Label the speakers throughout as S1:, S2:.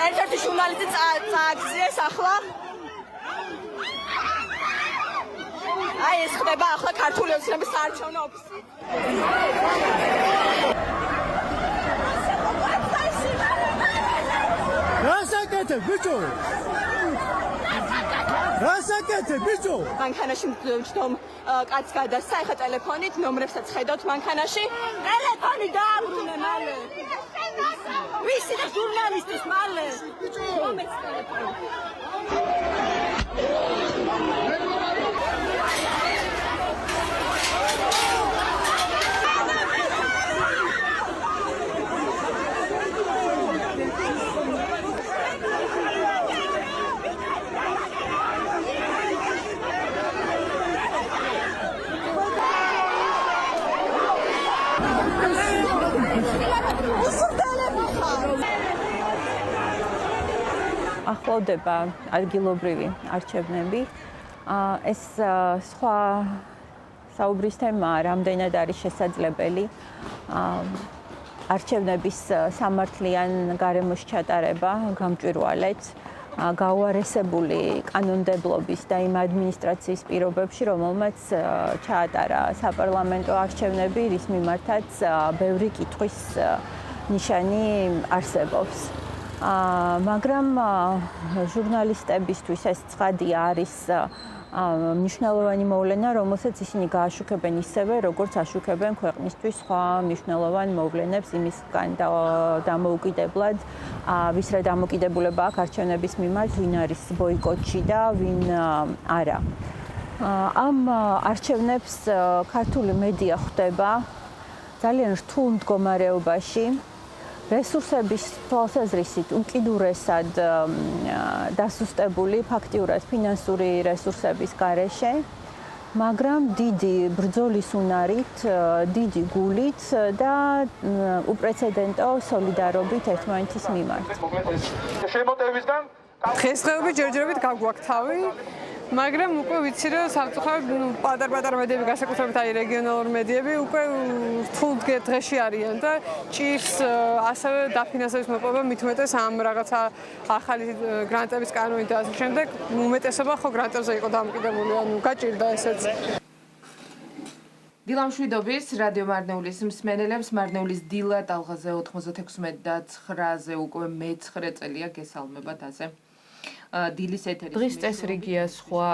S1: ერთ-ერთი ჟურნალისტი წააგზიეს ახლა. აი ეს ხდება ახლა ქართული ოცნების საარჩევნო ოფისი.
S2: რასაკეთებ ბიჭო? რასაკეთებ ბიჭო?
S1: მანქანაში ვჯდომ კაცს გადასცა, ეხა ტელეფონით ნომრებსაც ხედავთ მანქანაში. ტელეფონი დააბრუნე მალე. ვისი და ჟურნალისტის მალე. მომეც ტელეფონი.
S3: ახლოვდება ადგილობრივი არჩევნები. ეს სხვა საუბრის თემაა, რამდენად არის შესაძლებელი არჩევნების სამართლიან გარემოში ჩატარება გამჭვირვალეთ გაუარესებული კანონმდებლობის და იმ ადმინისტრაციის პირობებში, რომელმაც ჩაატარა საპარლამენტო არჩევნები, რის მიმართაც ბევრი კითხვის ნიშანი არსებობს. მაგრამ ჟურნალისტებისთვის ეს ცხადია არის მნიშვნელოვანი მოვლენა, რომელსაც ისინი გააშუქებენ ისევე, როგორც აშუქებენ ქვეყნისთვის სხვა მნიშვნელოვან მოვლენებს იმისგან დამოუკიდებლად, ვისრა დამოკიდებულება აქვს არჩევნების მიმართ, ვინ არის ბოიკოტში და ვინ არა. ამ არჩევნებს ქართული მედია ხვდება ძალიან რთულ მდგომარეობაში. რესურსების თვალსაზრისით უკიდურესად დასუსტებული ფაქტიურად ფინანსური რესურსების გარეშე, მაგრამ დიდი ბრძოლის უნარით, დიდი გულით და უპრეცედენტო სოლიდარობით ერთმანეთის მიმართ.
S4: შემოტევისგან
S5: დღესდღეობით ჯერჯერობით გაგვაქვს თავი, მაგრამ უკვე ვიცი რომ სამწუხაროდ პატარ-პატარ მედიები განსაკუთრებით აი რეგიონალური მედიები უკვე რთულ დღეში არიან და ჭირს ასევე დაფინანსების მოპოვება მით უმეტეს ამ რაღაცა ახალი გრანტების კანონით და ასე შემდეგ უმეტესობა ხო გრანტებზე იყო დამოკიდებული, ანუ გაჭირდა ესეც.
S6: დილამშვიდობის რადიო მარნეულის მსმენელებს, მარნეულის დილა ტალღაზე 96 და 9-ზე უკვე მე-9 წელია გესალმებათ ასე. დილის ეთერის
S7: დღის წესრიგია სხვა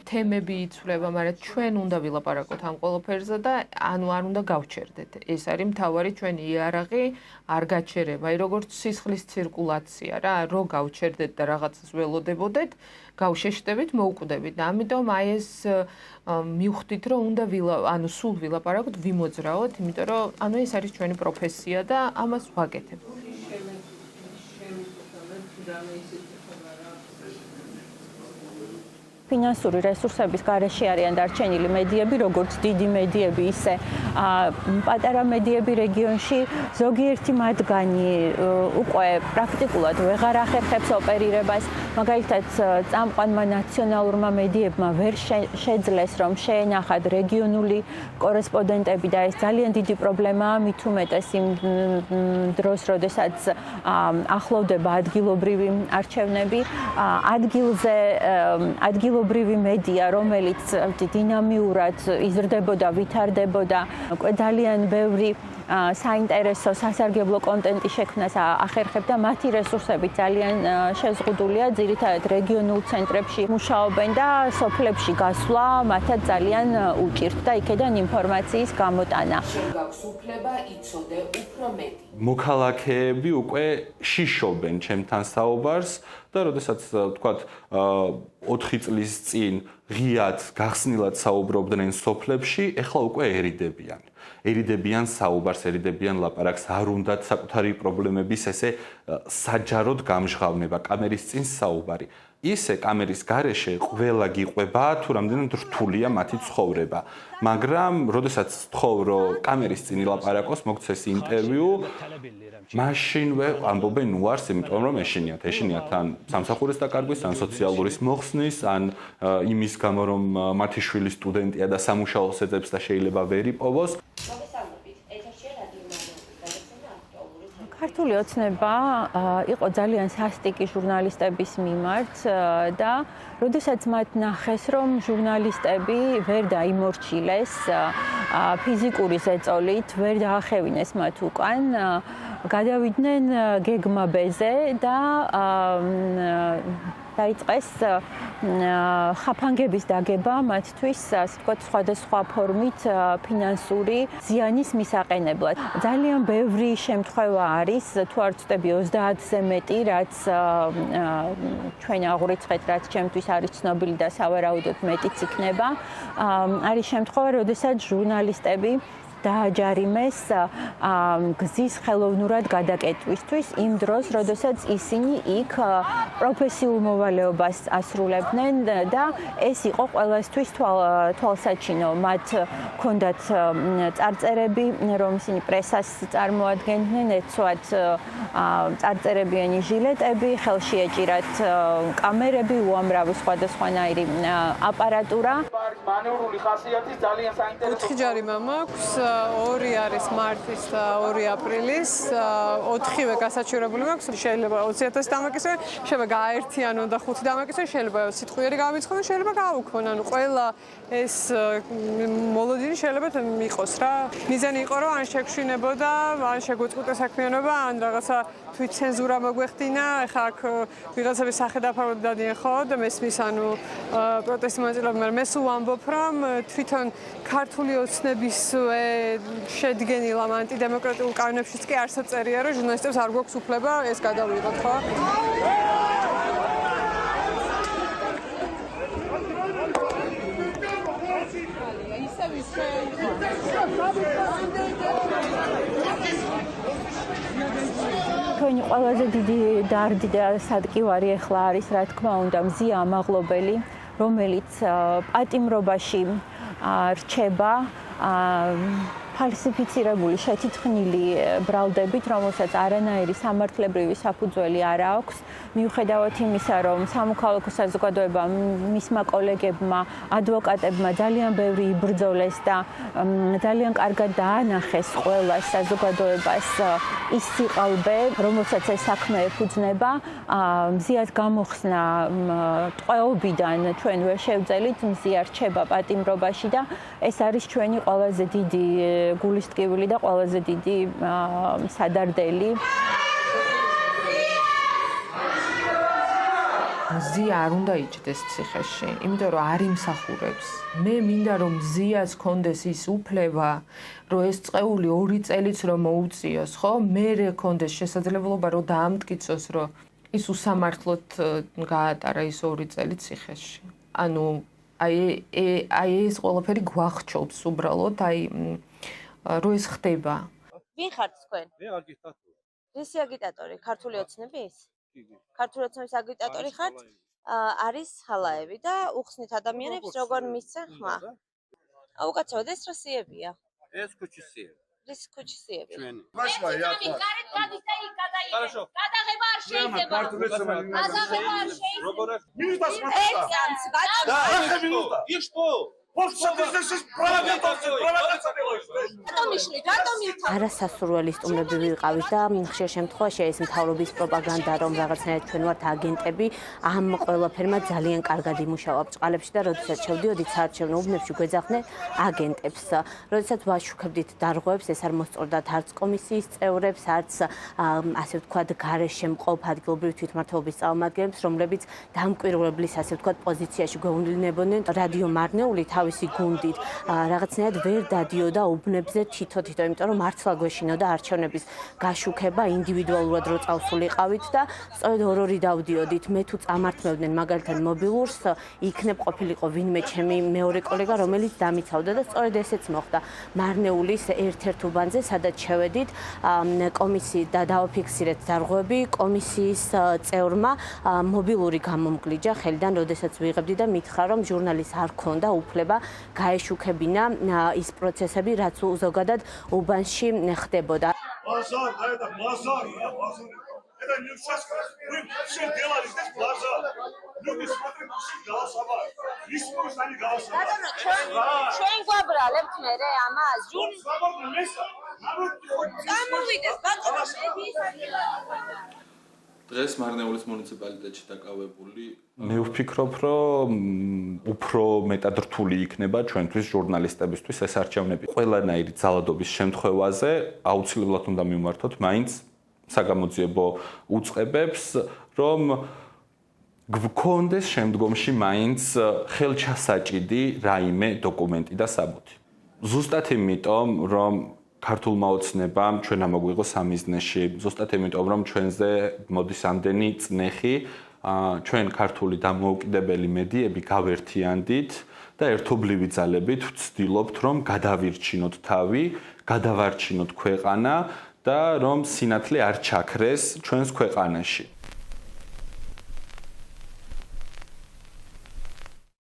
S7: თემები იცვლება, მაგრამ ჩვენ უნდა ვილაპარაკოთ ამ ყველაფერზე და ანუ არ უნდა გავჩერდეთ. ეს არის მთავარი ჩვენი იარაღი, არ გაჩერება. აი როგორც სისხლის ცირკულაცია რა, რო გავჩერდეთ და რაღაცას ველოდებოდეთ, გავშეშტებით, მოუკვდებით. და ამიტომ აი ეს მივხვდით, რომ უნდა ანუ სულ ვილაპარაკოთ, ვიმოძრაოთ, იმიტომ რომ ანუ ეს არის ჩვენი პროფესია და ამას ვაკეთებ.
S3: ფინანსური რესურსების გარეშე არიან დარჩენილი მედიები, როგორც დიდი მედიები, ისე პატარა მედიები რეგიონში. ზოგიერთი მათგანი უკვე პრაქტიკულად ვეღარ ახერხებს ოპერირებას. მაგალითად, წამყვანმა ნაციონალურმა მედიებმა ვერ შეძლეს, რომ შეენახათ რეგიონული კორესპონდენტები და ეს ძალიან დიდი პრობლემაა, მით უმეტეს იმ დროს, როდესაც ახლოვდება ადგილობრივი არჩევნები. ადგილობრივი მედია, რომელიც დინამიურად იზრდებოდა, ვითარდებოდა, ძალიან ბევრი საინტერესო სასარგებლო კონტენტი შექმნას ახერხებდა, მათი რესურსები ძალიან შეზღუდულია, ძირითადად რეგიონულ ცენტრებში მუშაობენ და სოფლებში გასვლა მათაც ძალიან უჭირთ და იქედან ინფორმაციის გამოტანა.
S6: გაქვს უფლება იცოდე უფრო მეტი.
S8: მოქალაქეები უკვე შიშობენ ჩემთან საუბარს და როდესაც თქვათ 4 წლის წინ ღიად გახსნილად საუბრობდნენ სოფლებში, ეხლა უკვე ერიდებიან საუბარს, ერიდებიან ლაპარაკს, არ უნდათ საკუთარი პრობლემების ესე საჯაროდ გამჟღავნება, კამერის წინ საუბარი. ისე კამერის გარეშე ყველა გიყვება თუ რამდენად რთულია მათი ცხოვრება. მაგრამ როდესაც თხოვ რომ კამერის წინ ილაპარაკოს, მოგცეს ინტერვიუ, მაშინვე ამბობენ უარს, იმიტომ რომ ეშინიათ ან სამსახურის დაკარგვის, ან სოციალურის მოხსნის, ან იმის გამო რომ მათი შვილი სტუდენტია და სამუშაოს ეძებს და შეიძლება ვერ იპოვოს.
S3: ქართული ოცნება იყო ძალიან სასტიკი ჟურნალისტების მიმართ და როდესაც მათ ნახეს, რომ ჟურნალისტები ვერ დაიმორჩილეს ფიზიკური ზეწოლით, ვერ დაახევინეს მათ უკან, გადავიდნენ გეგმაბეზე და დაიწყეს ხაფანგების დაგება მათთვის, ასე ვთქვათ, სხვადასხვა ფორმით ფინანსური ზიანის მისაყენებლად. ძალიან ბევრი შემთხვევა არის, თუ არ ვწდები 30-ზე მეტი, რაც ჩვენ აღვრიცხეთ, რაც ჩემთვის არის ცნობილი და სავარაუდოდ მეტიც იქნება. არის შემთხვევა, როდესაც ჟურნალისტები დააჯარიმეს გზის ხელოვნურად გადაკეტვისთვის იმ დროს, როდესაც ისინი იქ პროფესიულ მოვალეობას ასრულებდნენ და ეს იყო ყველასთვის თვალსაჩინო. მათ ჰქონდათ წარწერები, რომ ისინი პრესას წარმოადგენდნენ, ეცვათ წარწერებიანი ჟილეტები, ხელში ეჭირათ კამერები, უამრავი სხვადასხვანაირი აპარატურა.
S4: მანევრული ხასიათის ძალიან საინტერესო
S5: 4 ჯარიმა მაქვს, 2 არის მარტის და 2 აპრილის, 4-ვე გასაჩივრებული მაქვს, შეიძლება 20,000 დამაკისრեն, შეიძლება გააერთიანონ და 5 დამაკისრენ, შეიძლება სიტყვიერი გამიცხადონ, შეიძლება გააუქმონ, ანუ ყველა ეს მოლოდინი შეიძლება იყოს რა. მიზანი იყო, რომ ან შეგვშინებოდა, ან შეგვეწყვიტა საქმიანობა, ან რაღაცა თვით ცენზურა მოგვეხდინა, ეხლა აქ ვიღაცების სახედაფარო დადიან ხო და მესმის, ანუ პროტესტი მონაწილეობენ, მაგრამ მე სულ ვამბობ, რომ თვითონ ქართული ოცნებისვე შედგენილ ამ ანტიდემოკრატიულ კანონებშიც კი არ საწერია, რომ ჟურნალისტებს არ გვაქვს უფლება ეს გადავიღოთ, ხო?
S3: ჩვენი ყველაზე დიდი დარდი და სადკივარი ახლა არის, რა თქმა უნდა, მზია ამაღლობელი, რომელიც პატიმრობაში რჩება ფალსიფიცირებული, შეთითქმული ბრალდებით, რომელსაც არანაირი სამართლებრივი საფუძველი არ აქვს, მიუხედავად იმისა, რომ სამოქალაქო საზოგადოებამ, მისმა კოლეგებმა, ადვოკატებმა ძალიან ბევრი იბრძოლეს და ძალიან კარგად დაანახეს ყველა საზოგადოებას ის სიყალბე, რომელსაც ეს საქმე ეფუძნება, მზიას გამოხსნა ტყვეობიდან ჩვენ ვერ შევძელით, მზია რჩება პატიმრობაში და ეს არის ჩვენი ყველაზე დიდი გულისტკივილი და ყველაზე დიდი სადარდელი.
S7: მზია არ უნდა იჯდეს ციხეში, იმიტომ რომ არ იმსახურებს. მე მინდა რომ მზიას კონდეს ის უფლება, რომ ეს წეული 2 წელიც რომ მოუწიოს, ხო? მერე კონდეს შესაძლებლობა რომ დაამტკიცოს, რომ ის უსამართლოდ გაატარა ის 2 წელი ციხეში. ანუ აი ეს ყველაფერი გვახჩობს უბრალოდ, რომ ეს ხდება.
S9: ვინ ხართ თქვენ?
S4: მე აგიტატორი.
S9: რისი აგიტატორი? ქართული ოცნების? ქართული ოცნების აგიტატორი ხართ? არის ხალაევი და უხსნით ადამიანებს როგორ მისცენ ხმა. უკაცრავად ეს რა სიებია?
S4: ეს ქუჩის სიები.
S9: რის ქუჩის სიები?
S4: ჩვენი.
S10: Хорошо. გადაღება არ შეიძლება. გადაღება არ შეიძლება.
S4: როგორ არის?
S9: ექციანს
S4: Да, и что?
S9: არასასურველი სტუმრები ვიყავით და ხშირ შემთხვევაში ეს მთავრობის პროპაგანდა, რომ რაღაცნაირად ჩვენ ვართ აგენტები, ამ ყველაფერმა ძალიან კარგად იმუშავა ბრწყალებში და როდესაც შევდიოდით საარჩევნო უბნებში გვეძახდნენ აგენტებს. როდესაც ვაშუქებდით დარღვევებს, ეს არ მოსწორდათ არც კომისიის წევრებს, არც ასე ვთქვათ გარეშე მყოფ ადგილობრივი თვითმმართველობის წარმომადგენლებს, რომლებიც დამკვირვებლის ასე ვთქვათ პოზიციაში გვეუბნებოდნენ რადიო მარნეული თავისი გუნდით რაღაცნაირად ვერ დადიოდა უბნებზე თითო-თითო, იმიტომ რომ მართლა გვეშინოდა არჩევნების გაშუქება, ინდივიდუალურად რო წავსულიყავით და სწორედ ორ-ორი დავდიოდით. მე თუ წამართმევდნენ მაგალითად მობილურს, იქნებ ყოფილიყო ვინმე ჩემი მეორე კოლეგა, რომელიც დამიცავდა და სწორედ ესეც მოხდა. მარნეულის ერთ-ერთ უბანზე, სადაც შევედით, კომისიის და დააფიქსირეთ დარღვევები, კომისიის წევრმა მობილური გამომგლიჯა ხელიდან, როდესაც ვიღებდი და მითხრა, რომ ჟურნალისტს არ ქონდა უფლება გაეშუქებინა ის პროცესები, რაც ზოგადად უბანში ხდებოდა.
S10: ჩვენ გვაბრალებთ მერე ამას წამოვიდეს ბატონო
S8: დღეს მარნეულის მუნიციპალიტეტში დაკავებული მე ვფიქრობ, რომ უფრო მეტად რთული იქნება ჩვენთვის ჟურნალისტებისთვის ეს არჩევნები. ყველანაირი ძალადობის შემთხვევაზე აუცილებლად უნდა მივმართოთ მაინც საგამოძიებო უწყებებს, რომ გვქონდეს შემდგომში მაინც ხელჩასაჭიდი რაიმე დოკუმენტი და საბუთი. ზუსტად იმიტომ, რომ ქართულმა ოცნებამ ჩვენ ამოგვიღო სამიზნეში, ზუსტად იმიტომ, რომ ჩვენზე მოდის ამდენი წნეხი, ჩვენ ქართული დამოუკიდებელი მედიები გავერთიანდით და ერთობლივი ძალებით ვცდილობთ, რომ გადავირჩინოთ თავი, გადავარჩინოთ ქვეყანა და რომ სინათლე არ ჩაქრეს ჩვენს ქვეყანაში.